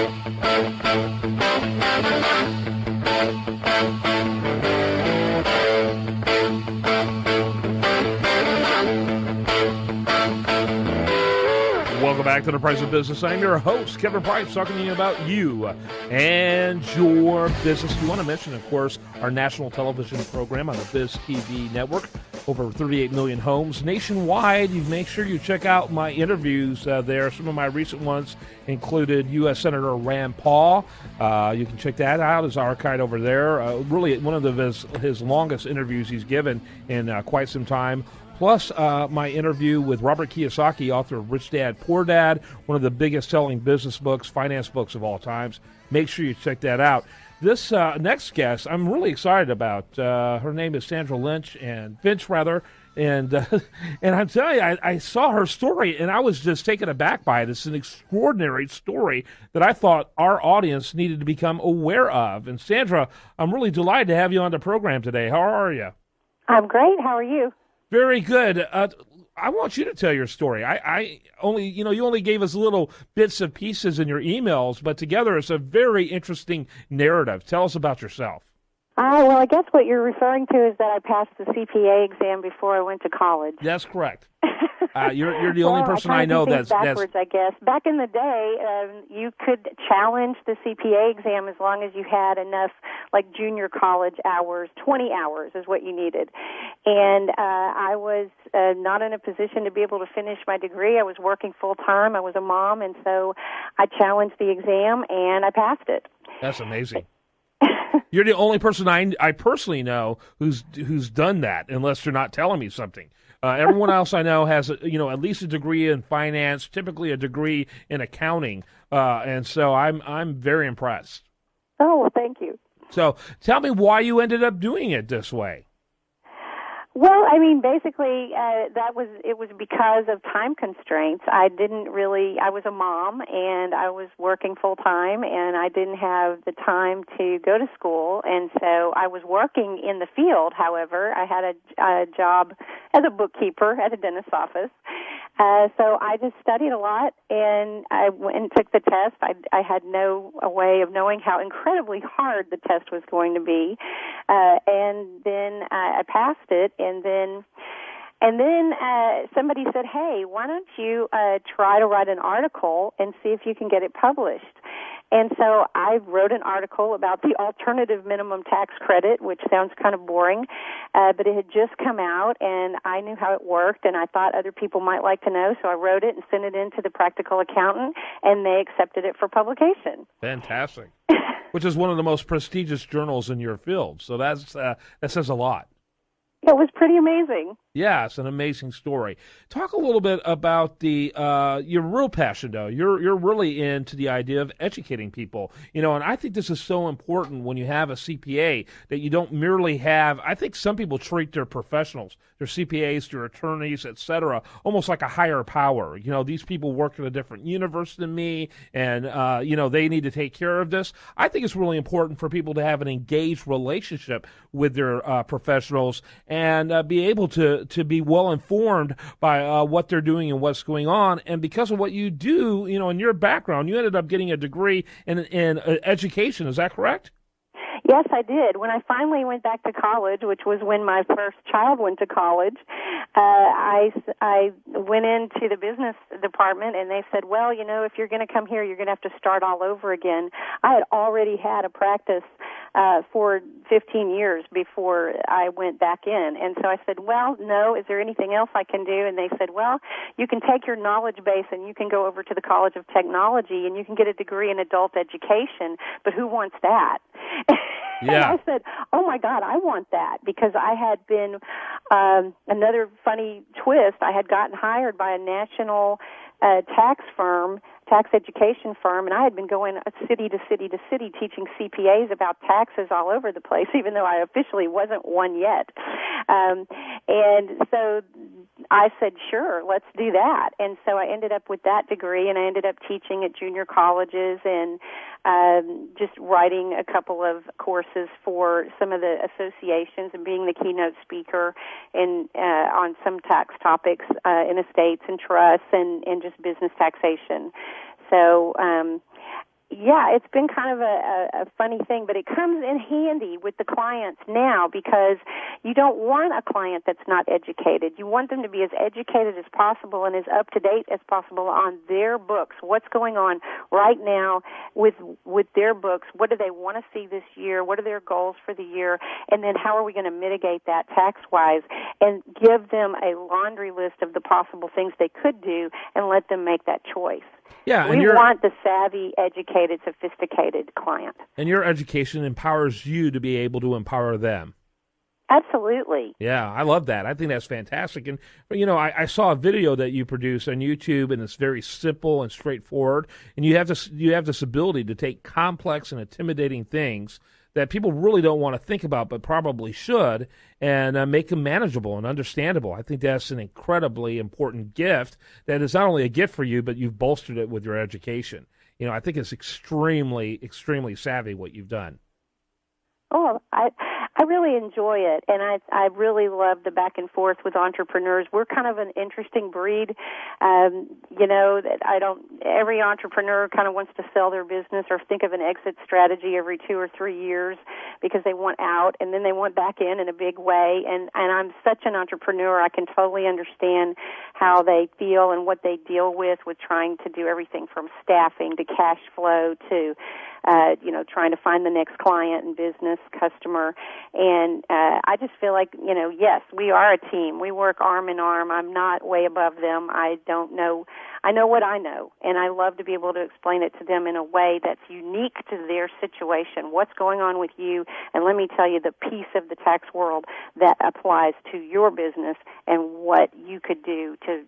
Welcome back to The Price of Business. I'm your host, Kevin Price, talking to you about you and your business. We want to mention, of course, our national television program on the Biz TV network. Over 38 million homes nationwide. You make sure you check out my interviews there. Some of my recent ones included U.S. Senator Rand Paul. You can check that out. It's archived over there. Really one of his longest interviews he's given in quite some time. Plus, my interview with Robert Kiyosaki, author of Rich Dad, Poor Dad, one of the biggest selling business books, finance books of all times. Make sure you check that out. This next guest, I'm really excited about. Her name is Sandra Finch, and I'm telling you, I saw her story, and I was just taken aback by it. It's an extraordinary story that I thought our audience needed to become aware of. And Sandra, I'm really delighted to have you on the program today. How are you? I'm great. How are you? Very good. I want you to tell your story. You only gave us little bits and pieces in your emails, but together it's a very interesting narrative. Tell us about yourself. Well, I guess what you're referring to is that I passed the CPA exam before I went to college. That's correct. You're the only person I know that's backwards. I guess back in the day, you could challenge the CPA exam as long as you had enough, like junior college hours. 20 hours is what you needed, and I was not in a position to be able to finish my degree. I was working full time. I was a mom, and so I challenged the exam and I passed it. That's amazing. You're the only person I personally know who's done that, unless you're not telling me something. Everyone else I know has at least a degree in finance, typically a degree in accounting, and so I'm very impressed. Oh, well, thank you. So tell me why you ended up doing it this way. Well, I mean, basically, it was because of time constraints. I was a mom, and I was working full time, and I didn't have the time to go to school, and so I was working in the field. However, I had a job as a bookkeeper at a dentist's office. So I just studied a lot, and I went and took the test. I had no way of knowing how incredibly hard the test was going to be, and then I passed it. And then somebody said, "Hey, why don't you try to write an article and see if you can get it published?" And so I wrote an article about the alternative minimum tax credit, which sounds kind of boring, but it had just come out, and I knew how it worked, and I thought other people might like to know, so I wrote it and sent it in to the Practical Accountant, and they accepted it for publication. Fantastic. Which is one of the most prestigious journals in your field, so that says a lot. It was pretty amazing. Yeah, it's an amazing story. Talk a little bit about your real passion, though. You're really into the idea of educating people, and I think this is so important when you have a CPA that you don't merely have. I think some people treat their professionals, their CPAs, their attorneys, etc., almost like a higher power. These people work in a different universe than me, and they need to take care of this. I think it's really important for people to have an engaged relationship with their professionals and be able to be well informed by what they're doing and what's going on. And because of what you do, in your background, you ended up getting a degree in education. Is that correct? Yes, I did. When I finally went back to college, which was when my first child went to college, I went into the business department, and they said, well, if you're going to come here, you're going to have to start all over again. I had already had a practice for 15 years before I went back in. And so I said, well, no, is there anything else I can do? And they said, well, you can take your knowledge base and you can go over to the College of Technology and you can get a degree in adult education, but who wants that? Yeah. And I said, oh, my God, I want that, because I had been, another funny twist, I had gotten hired by a national tax education firm, and I had been going city to city to city teaching CPAs about taxes all over the place, even though I officially wasn't one yet. And so I said, sure, let's do that. And so I ended up with that degree, and I ended up teaching at junior colleges and just writing a couple of courses for some of the associations and being the keynote speaker on some tax topics in estates and trusts and just business taxation. So, Yeah, it's been kind of a funny thing, but it comes in handy with the clients now because you don't want a client that's not educated. You want them to be as educated as possible and as up-to-date as possible on their books. What's going on right now with their books? What do they want to see this year? What are their goals for the year? And then how are we going to mitigate that tax-wise and give them a laundry list of the possible things they could do and let them make that choice. Yeah, we want the savvy, educated, sophisticated client. And your education empowers you to be able to empower them. Absolutely. Yeah, I love that. I think that's fantastic. And, I saw a video that you produce on YouTube, and it's very simple and straightforward. And you have this ability to take complex and intimidating things that people really don't want to think about but probably should, and make them manageable and understandable. I think that's an incredibly important gift that is not only a gift for you, but you've bolstered it with your education. I think it's extremely, extremely savvy what you've done. Oh, I really enjoy it, and I really love the back and forth with entrepreneurs. We're kind of an interesting breed, that every entrepreneur kind of wants to sell their business or think of an exit strategy every 2 or 3 years because they want out, and then they want back in a big way, and I'm such an entrepreneur, I can totally understand how they feel and what they deal with trying to do everything from staffing to cash flow to trying to find the next client and business customer. And I just feel like, yes, we are a team. We work arm in arm. I'm not way above them. I know what I know, and I love to be able to explain it to them in a way that's unique to their situation. What's going on with you? And let me tell you the piece of the tax world that applies to your business and what you could do to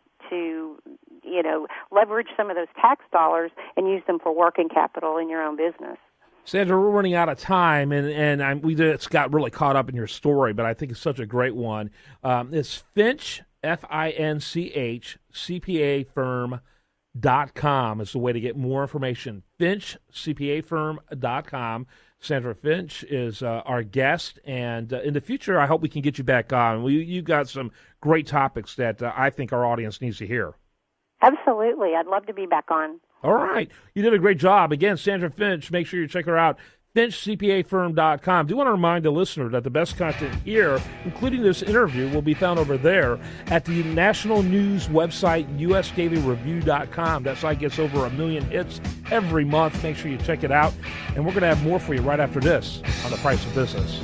leverage some of those tax dollars and use them for working capital in your own business. Sandra, we're running out of time, and we just got really caught up in your story, but I think it's such a great one. It's Finch, Finch, CPAfirm.com is the way to get more information. Finch, CPAfirm.com. Sandra Finch is our guest, and in the future, I hope we can get you back on. You've got some great topics that I think our audience needs to hear. Absolutely. I'd love to be back on. All right. You did a great job. Again, Sandra Finch, make sure you check her out. FinchCPAfirm.com. Do want to remind the listener that the best content here, including this interview, will be found over there at the national news website, usdailyreview.com. That site gets over 1 million hits every month. Make sure you check it out. And we're going to have more for you right after this on The Price of Business.